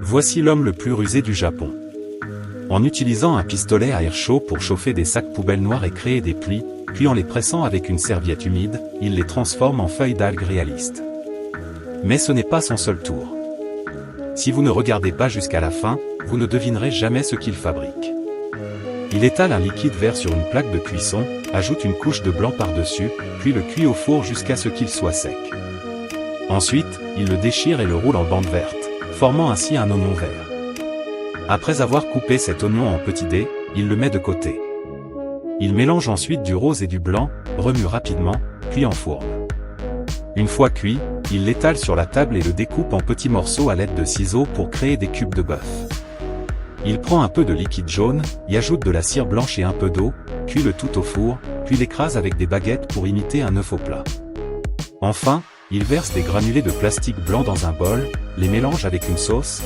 Voici l'homme le plus rusé du Japon. En utilisant un pistolet à air chaud pour chauffer des sacs poubelles noirs et créer des plis, puis en les pressant avec une serviette humide, il les transforme en feuilles d'algues réalistes. Mais ce n'est pas son seul tour. Si vous ne regardez pas jusqu'à la fin, vous ne devinerez jamais ce qu'il fabrique. Il étale un liquide vert sur une plaque de cuisson, ajoute une couche de blanc par-dessus, puis le cuit au four jusqu'à ce qu'il soit sec. Ensuite, il le déchire et le roule en bande verte, formant ainsi un oignon vert. Après avoir coupé cet oignon en petits dés, il le met de côté. Il mélange ensuite du rose et du blanc, remue rapidement, puis enfourne. Une fois cuit, il l'étale sur la table et le découpe en petits morceaux à l'aide de ciseaux pour créer des cubes de bœuf. Il prend un peu de liquide jaune, y ajoute de la cire blanche et un peu d'eau, cuit le tout au four, puis l'écrase avec des baguettes pour imiter un œuf au plat. Enfin, il verse des granulés de plastique blanc dans un bol, les mélange avec une sauce,